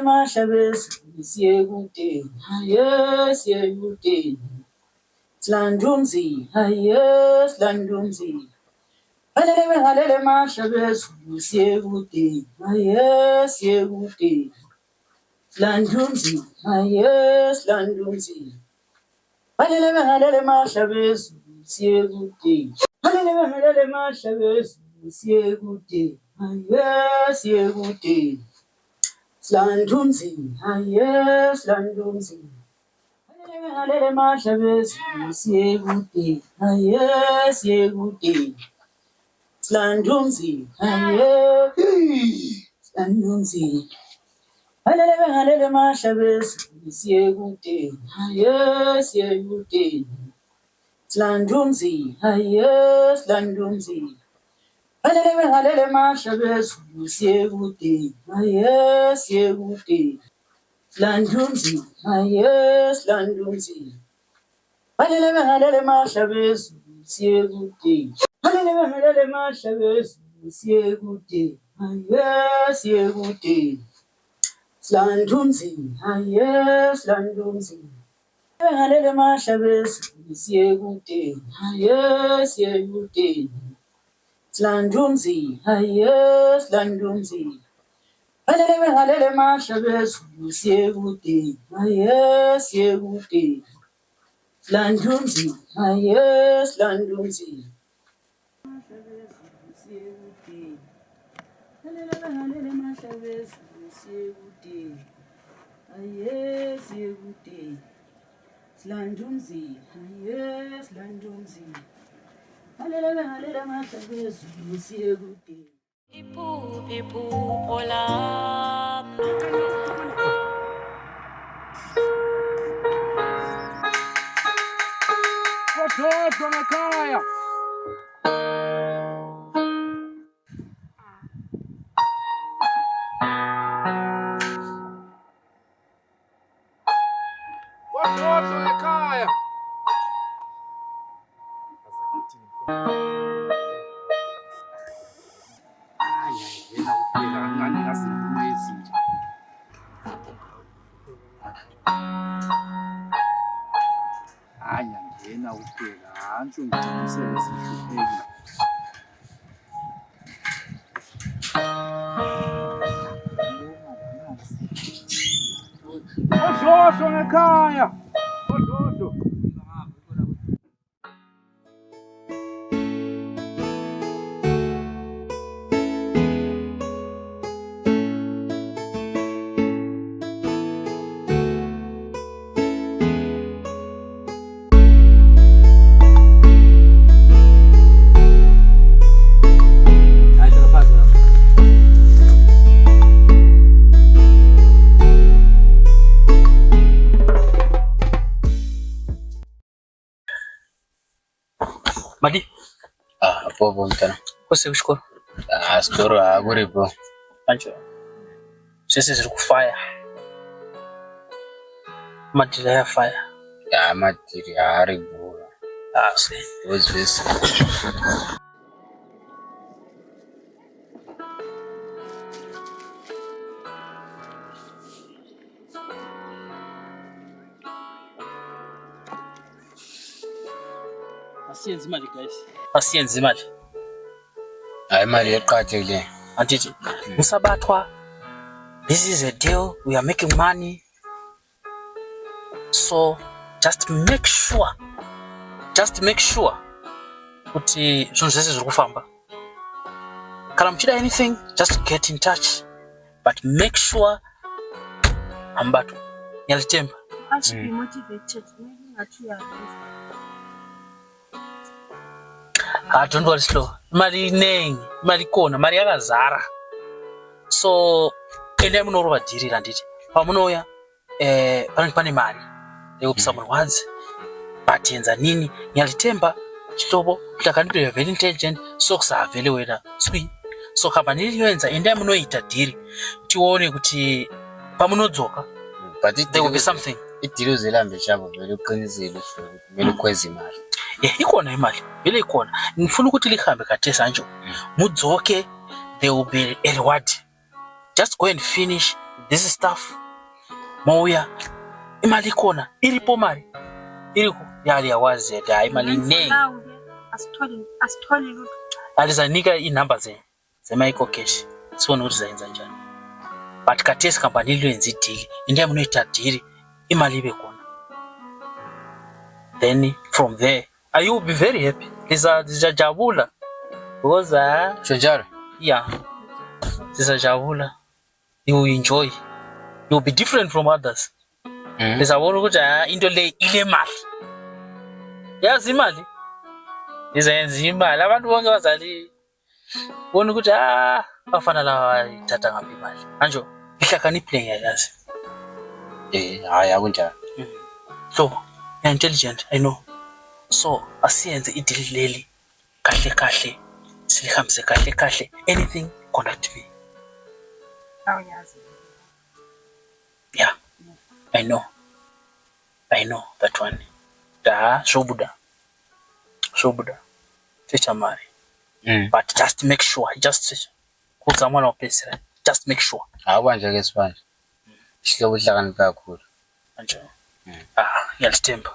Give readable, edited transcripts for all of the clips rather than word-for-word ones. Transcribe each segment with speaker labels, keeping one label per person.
Speaker 1: Mashabes, Siegute, yes, Siegute, Slandumzi, yes, Landumzi. Halele Mashabes, Siegute, yes, Siegute, Slandumzi, yes, Landumzi. Halele Mashabes, Siegute, Halele Mashabes, Siegute, yes, Siegute. Slandumzi, yes, Slandumzi. Halele Mashabes, Siegute, yes, Siegute. Slandumzi, yes, Slandumzi. Halele Mashabes, Siegute, yes, Siegute. Slandumzi, yes, Slandumzi. Halele Mashabes, Siegute, yes, Siegute. Slandumzi, yes, Slandumzi. Halele Mashabes, Siegute. Halele Mashabes, Siegute, yes, Siegute. Slandumzi, yes, Slandumzi. Halele Mashabes, Siegute, yes, Siegute. Slandumzi, yes, Slandumzi. Halele Mashabes, Siegute, yes, Siegute. Slandumzi, yes, Slandumzi. Halele Mashabes, Siegute, yes, Siegute. Slandumzi, yes, Slandumzi. Halele Mashabes, Siegute.
Speaker 2: Ipu pola
Speaker 3: Watoto na kaya ngena uphela hantsho ngicinisekise sihluphekile. Oshosho ngekhaya. Oshosho.
Speaker 4: Madi?
Speaker 5: Popo mtana.
Speaker 4: Kose kushukuru?
Speaker 5: Skoro aguri bro.
Speaker 4: Anjo. Sisi ziri kufire. Madila ya fire.
Speaker 5: Ya matiri hari bro.
Speaker 4: Si.
Speaker 5: What's this?
Speaker 4: Asiyenzi imali guys. Asiyenzi imali.
Speaker 5: Hayi imali eqhathekile.
Speaker 4: Antithi usabathwa. This is a deal. We are making money. So just make sure uthi zvinhu zvese zviri kufamba. Kana muchida anything, just get in touch. But make sure ambato. Nyalitemba.
Speaker 2: I should be motivated.
Speaker 4: Don't worry slow. Mali inengi, mali kona, mali yakazara. So ende munorova dhiri randiti. Pamunoya panenge pane mari. Ndikupisa murwadzi. But yenza nini? Nyalitemba chitobo takandipe very intelligent so kusavele wena. So company iliyoenza ende munoita dhiri. Tione kuti pamunodzoka.
Speaker 5: But
Speaker 4: there will be something.
Speaker 5: Idilo zelambe chabo vele uqinisile vele kwezi imali.
Speaker 4: Ikona imali. Vele ikona. Ngifuna ukuthi lihambe kaThesa nje. Mudzoke, there will be a reward. Just go and finish this stuff. Mauya imali ikona. Iripo mali. Iriko yali yawazi da imali inengi. Asitholi lutho. Alizanika inamba zemaiko cash. Sibona ukuthi zayenza njani. But kaThesa company iliyoenza idili. Indiya munoita dhiri. Imali ibe kona. Then from there, you will be very happy. Liza jabula. Because
Speaker 5: Shonjaro.
Speaker 4: Yeah. Liza jabula. You will enjoy. You will be different from others. Liza wona ukuthi into le ile mali. Yazi imali. Liza yenza imali. Abantu bonke bazali wona ukuthi bafana la ithatha ngaphi imali. Anjo ihlakaniphe yazi.
Speaker 5: Hayi akunjani.
Speaker 4: So, you're intelligent, I know. So, asiyenze idili leli kahle. Silihambise kahle. Anything, contact me.
Speaker 6: Yes.
Speaker 4: Yeah. I know that one. Da shobuda. Teacher Mari. But just make sure, put someone on place, right? Just make sure.
Speaker 5: Awanje ke sibanje. Sihlobo uhlakani kakhulu.
Speaker 4: Anjo. Ngiyalithemba.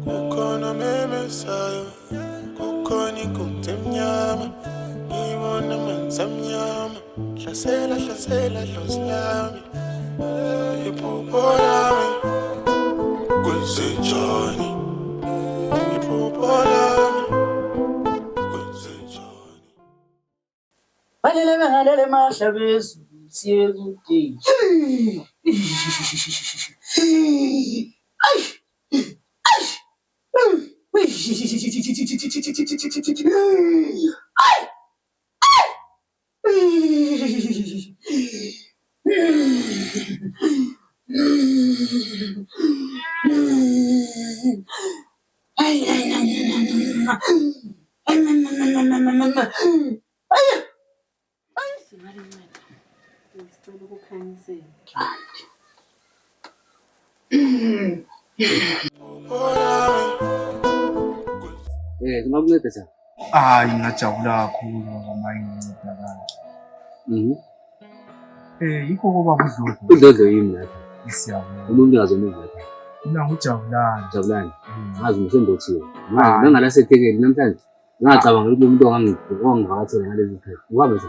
Speaker 7: Kukhona memesayo, kukhona inkunzi emnyama, ngibona amanzi amnyama, hlasela dlozi lami, iphupho lami, kwenzenjani, iphupho lami, kwenzenjani.
Speaker 1: Balele bengalele mahlabezu siye kude.
Speaker 5: Singakunceda cha?
Speaker 3: Ngingajabula kakhulu ngoba mayincedakala. Yikho ngoba
Speaker 5: Udlodlo yini lapha?
Speaker 3: Siyabona.
Speaker 5: Umuntu ungazona lapha.
Speaker 3: Mina ngujabulani.
Speaker 5: Jabulani. Ngazi ngisembothiwe. Manje ngala seThekwini namhlanje. Ngacabanga ukuthi umuntu ongangivakathela ngalezi zikhathi. Uhambe nje.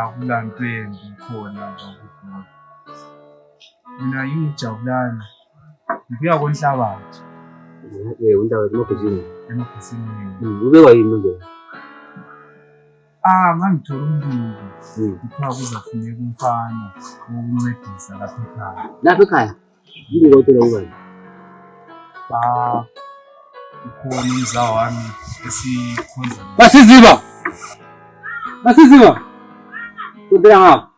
Speaker 3: Akulanto khona ngokukhona. Mina ngijabulani. Ngibuya kwenhlabathi.
Speaker 5: Undawo emabhizini.
Speaker 3: Ubekwa
Speaker 5: yini manje?
Speaker 3: Ngangithola umbiko. Kuthiwa kuzafuneka umfana wokuncedisa lapha ekhaya.
Speaker 5: Lapha ekhaya? Umbiko uthola ubani?
Speaker 3: Ukhona umzawa wami esikhonza.
Speaker 5: Basiziba! Kudela ngapha.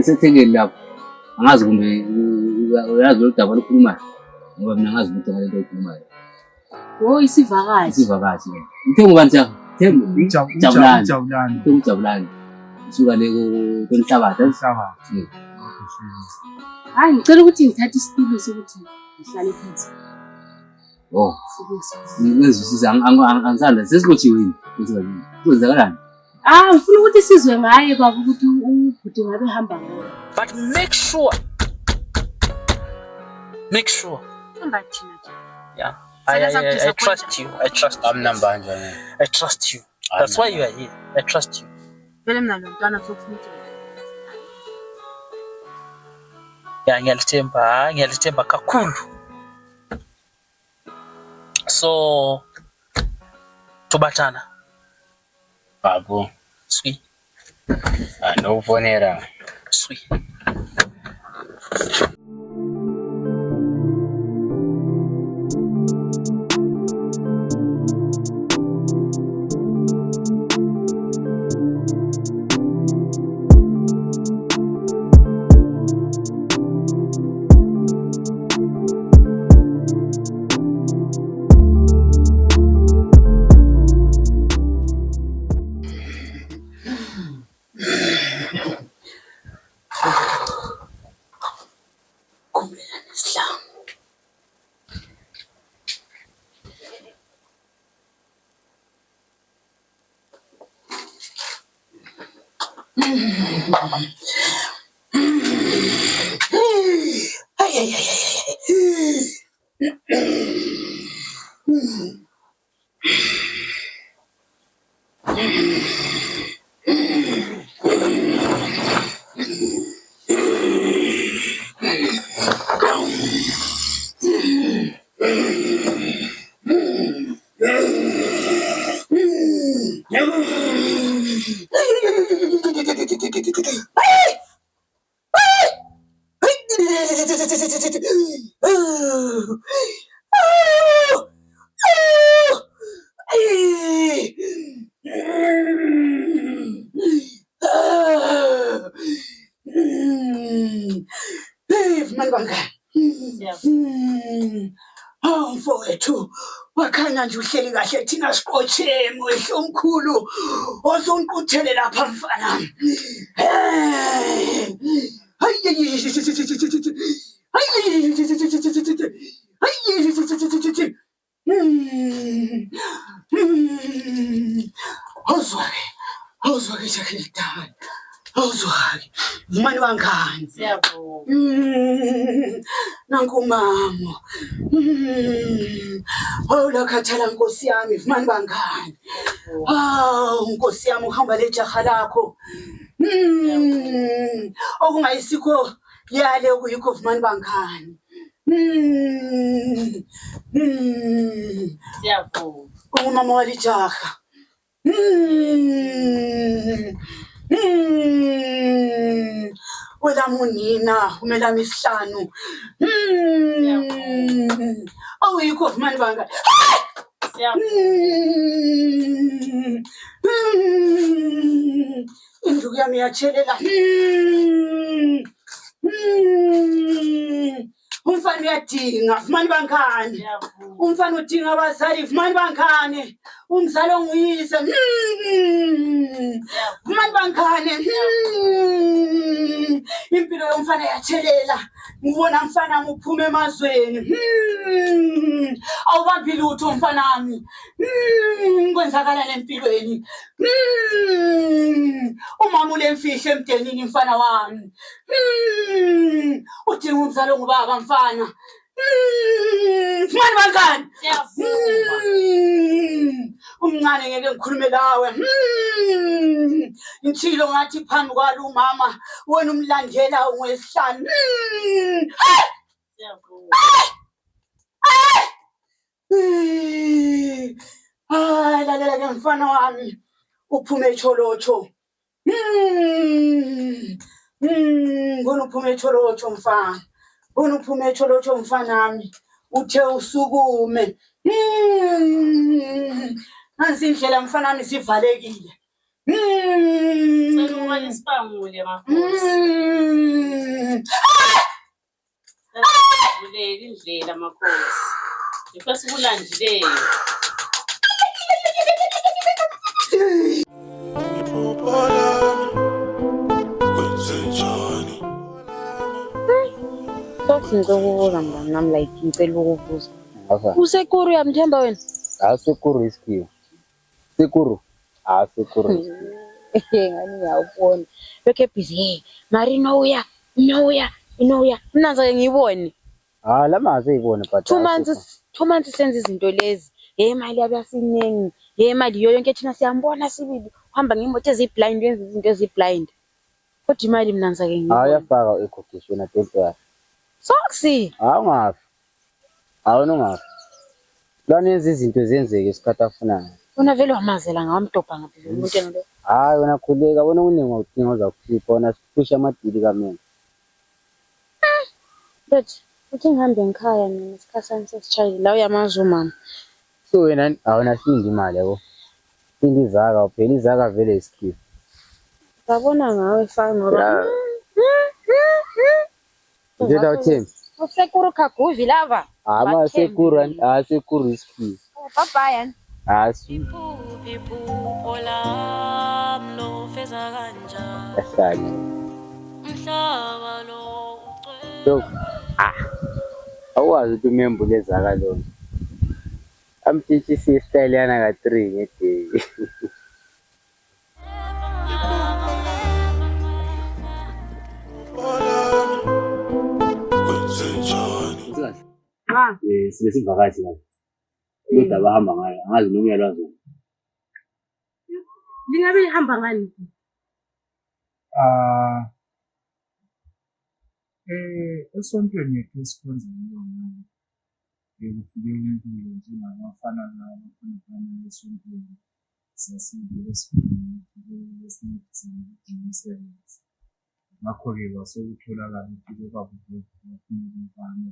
Speaker 5: SeThekwini lapho. Angazi kumbe uyazi udaba olukhulumayo. Ngoba mina angazi ukuthi ngale nto oyikhulumayo. Isivakashi. Ngithe ngubani cha? Jabulani. Jabulani. Usuka le kwenhlabathi.
Speaker 6: Hayi ngicela ukuthi ngithathe isitulo sokuthi ngihlale phansi.
Speaker 5: Ngizwisisa angisanda sesibotshiwe yini? Kwenzakalani?
Speaker 6: Ngifuna ukuthi sizwe ngaye baba ukuthi ubhuti ngabe hamba ngayo.
Speaker 4: But make sure.
Speaker 6: Embathina nje.
Speaker 4: Yeah. I trust you. I trust you. I trust you. That's why you are here. I trust you. Yeah, ngiyalithemba kakhulu. So tubatana.
Speaker 5: Babu.
Speaker 4: Sweet.
Speaker 5: No fonera.
Speaker 4: Sweet.
Speaker 1: Mfowethu wakhanya nje uhleli kahle thina siqotshe mohle omkhulu osonquthele lapha mfana. Awuzwake Jakilitani. Awuzwake mani wangani. Nanku mama. Awulakhathala Nkosi yami mani wangani. Nkosi yami uhamba lejaha lakho. Okungayisikho yale okuyikho mani wangani. Umama walijaha. Wela munina umelami isihlanu. Awuyikho mani wangani. Induku yami yatshelela. Umfana uyadinga mani bangani. Umfana udinga abazali mani bangani. Umzali onguyise mani bangani. Impilo yomfana yatshelela. Ngibona mfana uphume emazweni. Awubambi lutho mfana wami. Kwenzakala empilweni. Umama ulemfihlo emdenini mfana wami. Udinga umzali ongubaba mfana. Mani bangani. Umncane ngeke ngikhulume lawe. Ngithilo ngathi phambi kwalo umama wena umlandela ngwesihlanu. Lalela ke mfana wami uphume echolocho. Ngona uphume echolocho mfana. Ngona uphume echolocho mfana wami. Uthe usukume. Nansi indlela mfana wami sivalekile.
Speaker 6: Ngicela isipangule makhosi. Vuleka indlela makhosi. Yikho sikulandileyo.
Speaker 8: Sokubuza mngani nami like ngicela ukubuza. Usekuru yamthemba wena?
Speaker 5: Sekuru isikhiwe. Sekuru. Sekuru.
Speaker 8: Ngani ngiyabona. Lokho busy. Mari noya. Mina ngiyibone.
Speaker 5: Lamaze uyibone but
Speaker 8: 2 Thomanzi senza izinto lezi. Imali yabasiningi. Imali yonke thina siyambona sibili. Uhamba ngemoto eziblind yenza izinto eziblind. Kodwa imali mina ngizake ngiyibona.
Speaker 5: Ayafaka ekhokhisho na tentwa.
Speaker 8: Soksi.
Speaker 5: Awungafi. Awunongafi. Lana yenza izinto zenzeke isikhathi afunayo.
Speaker 8: Wona vele wamazela ngawamdobha ngaphi umuntu engalo.
Speaker 5: Hayi wena khuleka bona uningi udinga uzakukhipha wona siphusha amadili kamina.
Speaker 8: But uthi ngihambe ngikhaya mina isikhathi sesishayile la uyamazi mama.
Speaker 5: So wena awuna sindi imali yabo. Sindi izaka phela izaka vele isikhipa.
Speaker 8: Ngabona ngawe fana ngoba.
Speaker 5: Ndetha uthembi.
Speaker 8: Usekuru kaguvi lava.
Speaker 5: Ama sekuru asekuru isikhipa.
Speaker 8: Bye.
Speaker 5: Asi.
Speaker 2: Pipu olam lo feza kanjani.
Speaker 5: Asali.
Speaker 2: Umhlaba lo
Speaker 5: So, awazi ukuthi umembule ezaka lona. Amtshitshisi style yana ka 3 ngedey. Sile sivakashi la. Kodwa bahamba ngayo, angazi noma uyalwazi.
Speaker 6: Lingabe lihamba ngani?
Speaker 3: Esontweni yethu esikhonza ngiyona. Ukufike impilo njengabafana nabafana esontweni. Sasibile esinemsebenzi. Ngakho-ke kwasokutholakala ukuthi bafuna umfana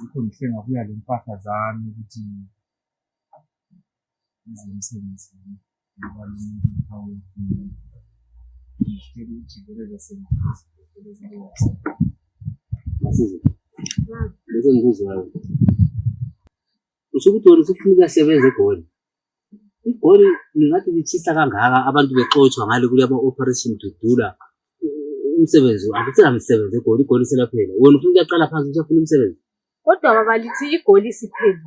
Speaker 3: yikho ngihle ngabuya le mpahla zami ukuthi izemsebenzini ngoba ngishela ukuthi vele
Speaker 5: Bese ngikuzwayo. Usho ukuthi wena usufuna ukusebenza eGoli. iGoli ningathi lichisa kangaka abantu bexoxwa ngale kule ama operation Dudula. Umsebenzi akuthina umsebenzi eGoli, iGoli selaphela. Wena ufuna ukuyaqala phansi ufuna umsebenzi.
Speaker 6: Kodwa baba lithi iGoli sipheli.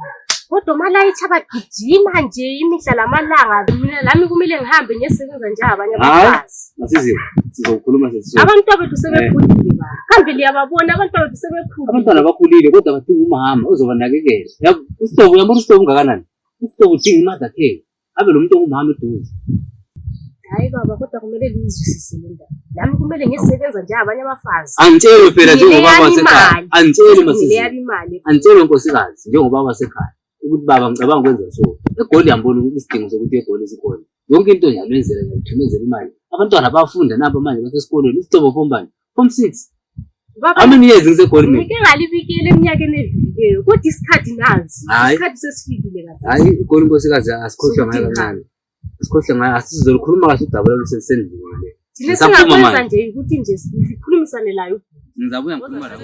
Speaker 6: Kodwa malayithi abagijima nje imihla lamalanga mina lami kumele ngihambe ngisebenza nje abanye abafazi.
Speaker 5: Masiziwe sizokhuluma sesizwe.
Speaker 6: Abantu bethu sebekhulile ba. Kambe liyababona abantu bethu sebekhulile.
Speaker 5: Abantwana bakhulile kodwa badinga umama ozobanakekela. Usitovu uyambona usitovu ungakanani? Usitovu udinga imali yakhe. Abe lo muntu ongumama eduze.
Speaker 6: Hayi baba kodwa kumele lizwisise le ndaba. Lami kumele ngisebenza nje abanye abafazi.
Speaker 5: Angitshele phela njengoba wasekhaya. Angitshele masiziwe. Angitshele nkosikazi njengoba wasekhaya. Ukuthi baba ngicabanga ukwenza so. eGoli yambona isidingo sokuthi eGoli sikhona. Yonke into njalo yenzela ngithumezela imali. Abantwana bafunda nabo manje basesikolweni. Isitobo fombani. Form 6. How many years ngiseGoli mina?
Speaker 6: Ngike ngalibikele eminyakeni edlulileyo. Kodwa isikhathi nazi. Isikhathi sesifikile kahle.
Speaker 5: Hayi iGoli nkosikazi asikhohlwa ngayo kancane. Asikhohlwa ngayo asizolikhuluma kahle udaba lokusendlini ngale.
Speaker 6: Thina singakwenza nje ukuthi nje sikhulumisane layo.
Speaker 5: Ngizabuya ngikhuluma lawo.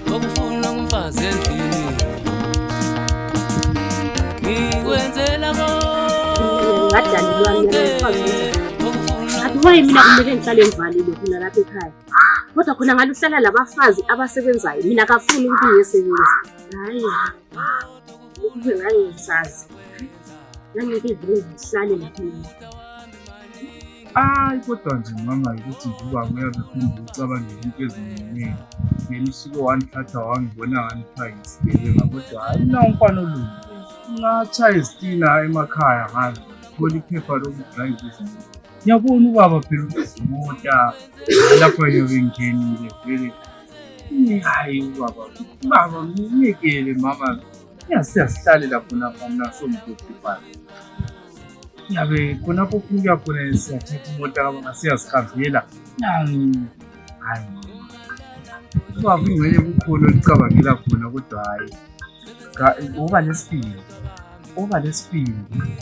Speaker 9: Ngokufuna umfazi endlini ngikwenzela
Speaker 6: ngadalelwa nomfazi athi mina kumele ngihlale ngivalile khona lapha ekhaya kodwa khona ngaluhlala labafazi abasebenzayo mina akafuni ukuthi ngisebenze hayi kube ngisazi ngeke vele ngihlale lapha
Speaker 3: kodwa nje mama ukuthi ngiba uyabefunda ucabanga into eziningi ngelisuku wangithatha wangibona ngani isibele kodwa ayina umfana olungu ngacha izitina emakhaya ngazi khona iphepha lokudrive izinto ngiyabona ubaba phela izimota lapho yobengeni vele hayi ubaba ngiyekele mama ngiyasihlale lapho napha mina somkhupha yabe khona kufika khona siyathatha imoto ngasiyazikhambela hayi ubaba ingwele kukhona licabangela khona kodwa hayi uba lesipili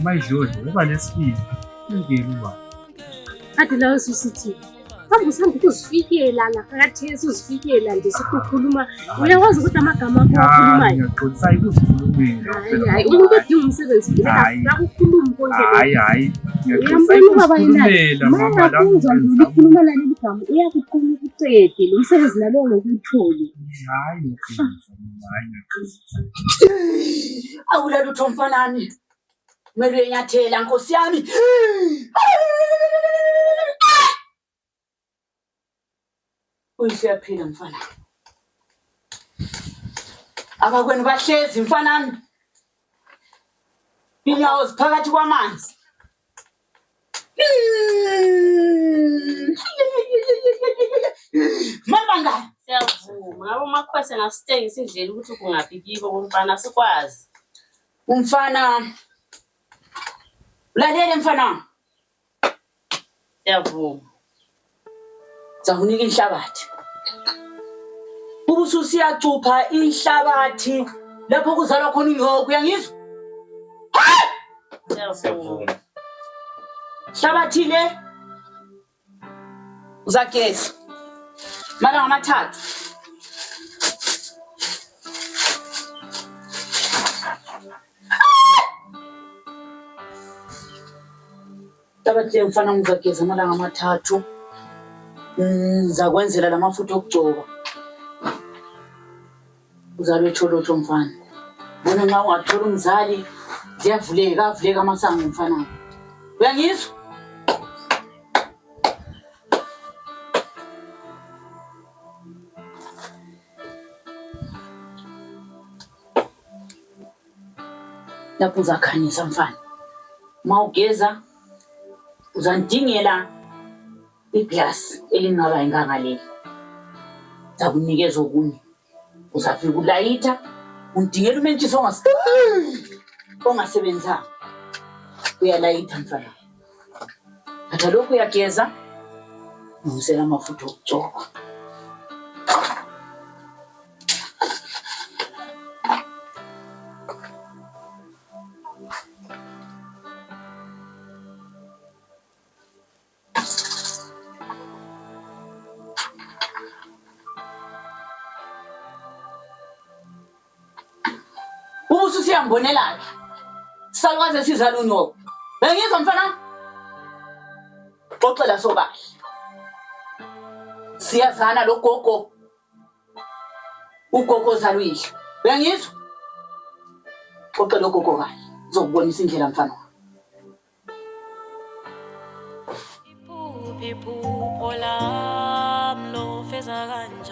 Speaker 3: mayidlodlo uba lesipili ingeli ubaba
Speaker 6: kade lawo sisithi Kambe usanda ukuzifikela la phakathi uzifikela nje sikukhuluma uyakwazi ukuthi amagama akho akhulumayo
Speaker 3: ngiyaqonisa ukuzikhulumela
Speaker 6: hayi umuntu odinga umsebenzi vele akukhulumi konke
Speaker 3: hayi ngiyaqonisa ukuzikhulumela mama la
Speaker 6: ukhuluma leli gama uyakuqhuma ukucede lo msebenzi nalo ngokutholi
Speaker 3: hayi ngiyaqonisa
Speaker 1: awulala utho mfanani kumele enyathela nkosi yami Uyihle yaphila mfana. Abakwenu bahlezi mfana wami. Inyawo ziphakathi kwamanzi. Mabanga
Speaker 6: Siyavuma. Ngabo makhwese ngasitengisa indlela ukuthi kungaphi kibo kumfana sikwazi.
Speaker 1: umfana. Ulalele mfana.
Speaker 6: Siyavuma.
Speaker 1: Zawunika inhlabathi. Ubusu siyacupha inhlabathi lapho kuzalwa khona inyoka uyangizwa?
Speaker 6: Siyavuma.
Speaker 1: Inhlabathi le uzageza. Malanga 3. Inhlabathi le mfana ngizageza malanga 3. Ngizakwenzela lamafutha okugcoba. Uzabe etholotsho mfana. Bona nxa ungathola umzali ziyavuleka amasango mfana. Uyangizwa? Lapho uzakhanyisa mfana. Mawugeza uzandingela iglass elingaba inganga leli. Zakunikeza okunye. Uzafika ulayitha undingela umentshisi ongasebenzanga. Uyalayitha mfana. Atha lokho uyageza ungisela amafutha okugcoba. Ubusu siyambonela. Salwaze sizala unyoka. Bengizwa mfana? Xoxela sobahle. Siyazana lo gogo. Ugogo zalwile. Bengizwa? Xoxela gogo kahle. Uzokubonisa indlela mfana.
Speaker 2: Iphupho lam lo feza kanje.